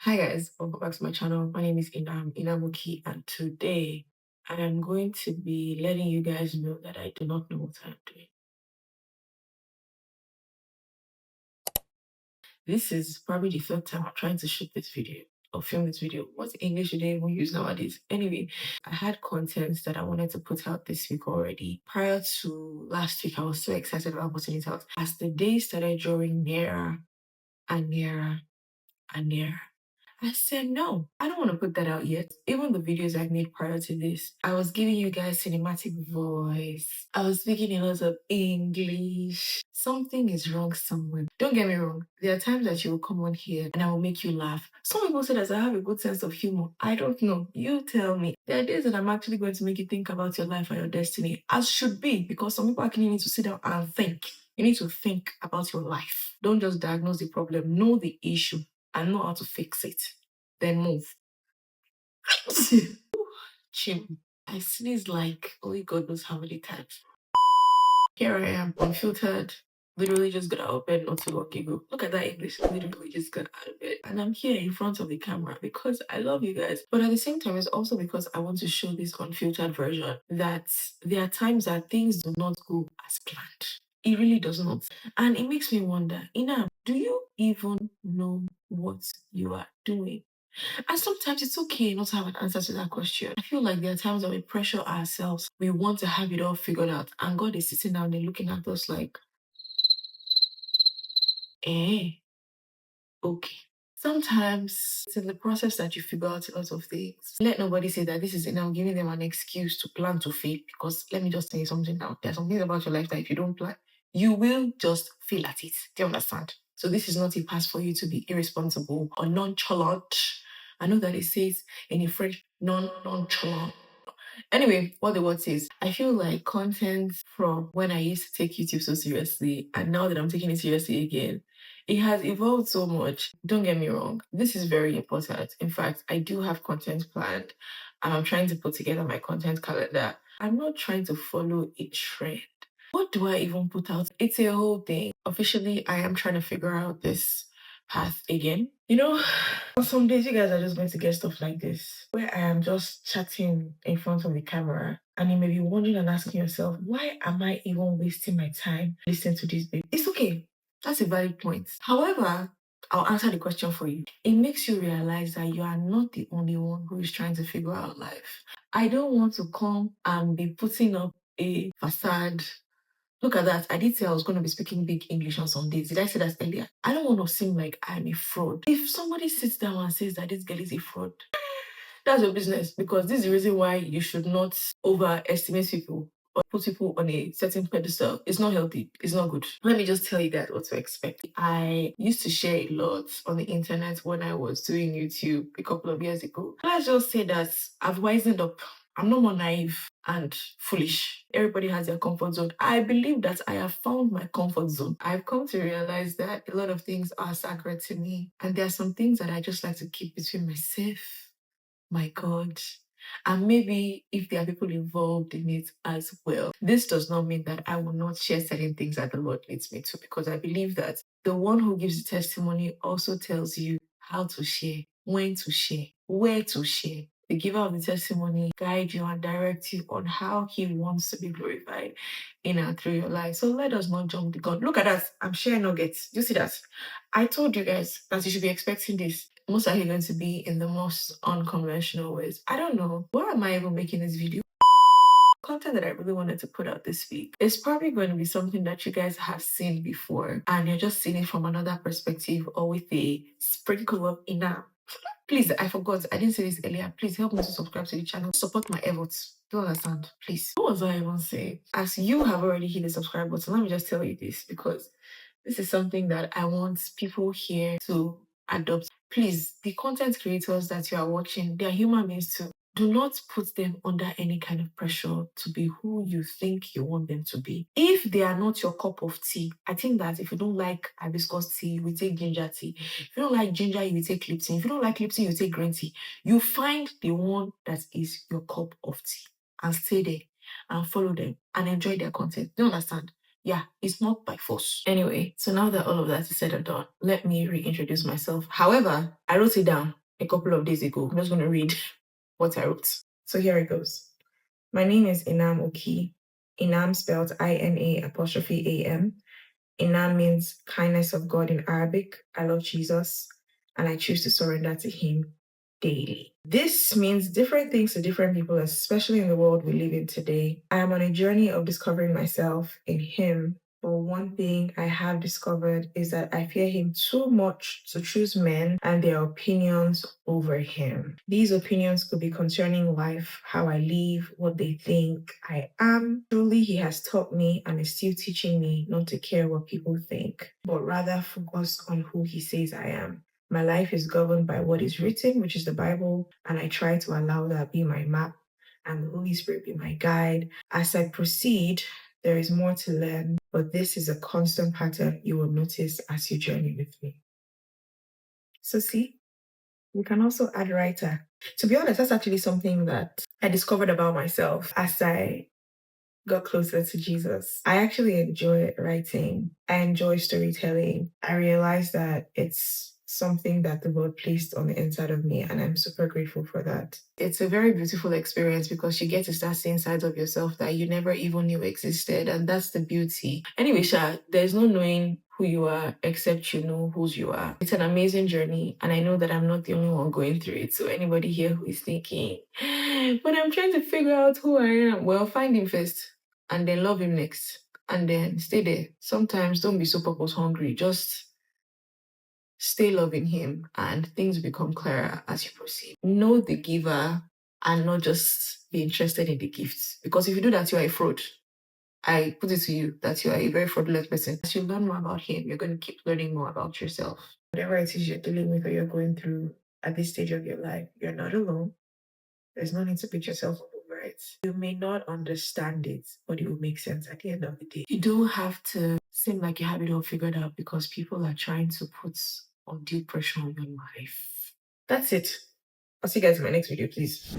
Hi guys, welcome back to my channel. My name is Ina'am Oki, and today I am going to be letting you guys know that I do not know what I'm doing. This is probably the third time I'm trying to shoot this video or film this video. What English do they even use nowadays? Anyway, I had content that I wanted to put out this week already. Prior to last week, I was so excited about putting it out. As the days started drawing nearer and nearer and nearer, I said, no, I don't want to put that out yet. Even the videos I made prior to this, I was giving you guys cinematic voice. I was speaking a lot of English. Something is wrong somewhere. Don't get me wrong. There are times that you will come on here and I will make you laugh. Some people say that I have a good sense of humor. I don't know. You tell me. There are days that I'm actually going to make you think about your life and your destiny, as should be, because some people actually need to sit down and think. You need to think about your life. Don't just diagnose the problem. Know the issue and know how to fix it. Then move. Chim. I sneeze like only God knows how many times. Here I am, unfiltered. Literally just got out of bed not too long ago. Look at that English. Literally just got out of bed. And I'm here in front of the camera because I love you guys. But at the same time, it's also because I want to show this unfiltered version that there are times that things do not go as planned. It really does not. And it makes me wonder, Ina'am, do you even know what you are doing? And sometimes it's okay not to have an answer to that question. I feel like there are times that we pressure ourselves. We want to have it all figured out. And God is sitting down there looking at us like, eh, okay. Sometimes it's in the process that you figure out a lot of things. Let nobody say that this is now giving them an excuse to plan to fail. Because let me just tell you something now. There's something about your life that if you don't plan, you will just fail at it. Do you understand? So this is not a pass for you to be irresponsible or nonchalant. I know that it says in French, nonchalant. Anyway, what the word says, I feel like content from when I used to take YouTube so seriously and now that I'm taking it seriously again, it has evolved so much. Don't get me wrong, this is very important. In fact, I do have content planned and I'm trying to put together my content calendar. I'm not trying to follow a trend. What do I even put out? It's a whole thing. Officially, I am trying to figure out this path again. You know, on some days you guys are just going to get stuff like this, where I am just chatting in front of the camera and you may be wondering and asking yourself, why am I even wasting my time listening to this baby? It's okay. That's a valid point. However, I'll answer the question for you. It makes you realize that you are not the only one who is trying to figure out life. I don't want to come and be putting up a facade. Look at that. I did say I was going to be speaking big English on some days. Did I say that earlier? I don't want to seem like I'm a fraud. If somebody sits down and says that this girl is a fraud, that's your business, because this is the reason why you should not overestimate people or put people on a certain pedestal. It's not healthy. It's not good. Let me just tell you guys what to expect. I used to share a lot on the internet when I was doing YouTube a couple of years ago. Let's just say that I've wisened up. I'm no more naive and foolish. Everybody has their comfort zone. I believe that I have found my comfort zone. I've come to realize that a lot of things are sacred to me. And there are some things that I just like to keep between myself, my God. And maybe if there are people involved in it as well. This does not mean that I will not share certain things that the Lord leads me to, because I believe that the one who gives the testimony also tells you how to share, when to share, where to share. The giver of the testimony guide you and direct you on how he wants to be glorified in and through your life. So let us not jump the gun. Look at that. I'm sharing nuggets. You see that? I told you guys that you should be expecting this. Most likely going to be in the most unconventional ways. I don't know. Why am I even making this video? Content that I really wanted to put out this week is probably going to be something that you guys have seen before and you're just seeing it from another perspective or with a sprinkle of Ina'am. Please, I forgot. I didn't say this earlier. Please help me to subscribe to the channel. Support my efforts. Don't understand, please. What was I even saying? As you have already hit the subscribe button, let me just tell you this, because this is something that I want people here to adopt. Please, the content creators that you are watching, they are human beings too. Do not put them under any kind of pressure to be who you think you want them to be. If they are not your cup of tea, I think that if you don't like hibiscus tea, we take ginger tea. If you don't like ginger, you will take Lipton. If you don't like Lipton, you take green tea. You find the one that is your cup of tea and stay there and follow them and enjoy their content. Do you understand? Yeah, it's not by force. Anyway, so now that all of that is said and done, let me reintroduce myself. However, I wrote it down a couple of days ago. I'm just going to read what I wrote. So here it goes. My name is Ina'am Oki. Ina'am spelled INA''AM. Ina'am means kindness of God in Arabic. I love Jesus and I choose to surrender to Him daily. This means different things to different people, especially in the world we live in today. I am on a journey of discovering myself in Him. But one thing I have discovered is that I fear Him too much to choose men and their opinions over Him. These opinions could be concerning life, how I live, what they think I am. Truly, He has taught me and is still teaching me not to care what people think, but rather focus on who He says I am. My life is governed by what is written, which is the Bible, and I try to allow that be my map and the Holy Spirit be my guide. As I proceed, there is more to learn, but this is a constant pattern you will notice as you journey with me. So see, we can also add writer. To be honest, that's actually something that I discovered about myself as I got closer to Jesus. I actually enjoy writing. I enjoy storytelling. I realized that it's something that the Lord placed on the inside of me, and I'm super grateful for that. It's a very beautiful experience because you get to start seeing sides of yourself that you never even knew existed, and that's the beauty. Anyway, Sha, there's no knowing who you are except you know whose you are. It's an amazing journey, and I know that I'm not the only one going through it. So anybody here who is thinking, but I'm trying to figure out who I am, well, find Him first and then love Him next, and then stay there. Sometimes don't be so purpose hungry. Just stay loving Him, and things become clearer as you proceed. Know the giver and not just be interested in the gifts. Because if you do that, you are a fraud. I put it to you that you are a very fraudulent person. As you learn more about Him, you're going to keep learning more about yourself. Whatever it is you're dealing with or you're going through at this stage of your life, you're not alone. There's no need to beat yourself up over it. You may not understand it, but it will make sense at the end of the day. You don't have to seem like you have it all figured out because people are trying to put undue pressure on your life. That's it. I'll see you guys in my next video, please.